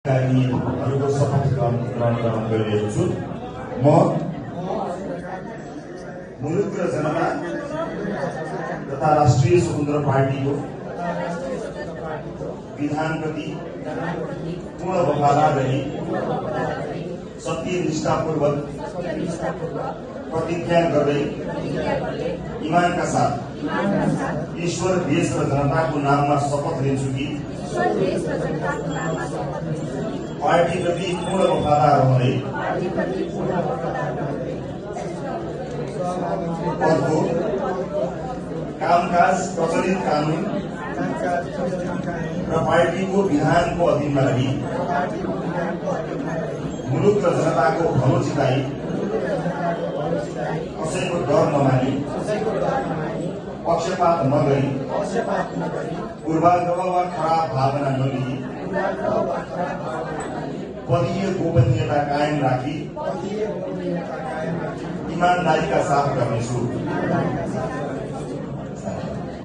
अधिकारीहरूको शपथ ग्रहण गरिरहेको छु। म मुलुक र जनता तथा राष्ट्रिय स्वतन्त्र पार्टीको विधानप्रति पूर्ण वफादार रही सत्यनिष्ठापूर्वक प्रतिज्ञा गर्दै इमानका साथ ईश्वर, देश र जनताको नाममा शपथ लिन्छु कि पार्टीप्रति पूर्ण वफादार हुँदै पदको कामकाज प्रचलित कानून र पार्टीको विधानको अधीनमा रही मुलुक र जनताको भलो चिताई कसैको डर नमानी पक्षपात नगरी पूर्वाग्रह वा खराब भावना नलिई पदीय गोपनीयता कायम राखी ईमानदारी का साथ गर्नेछु।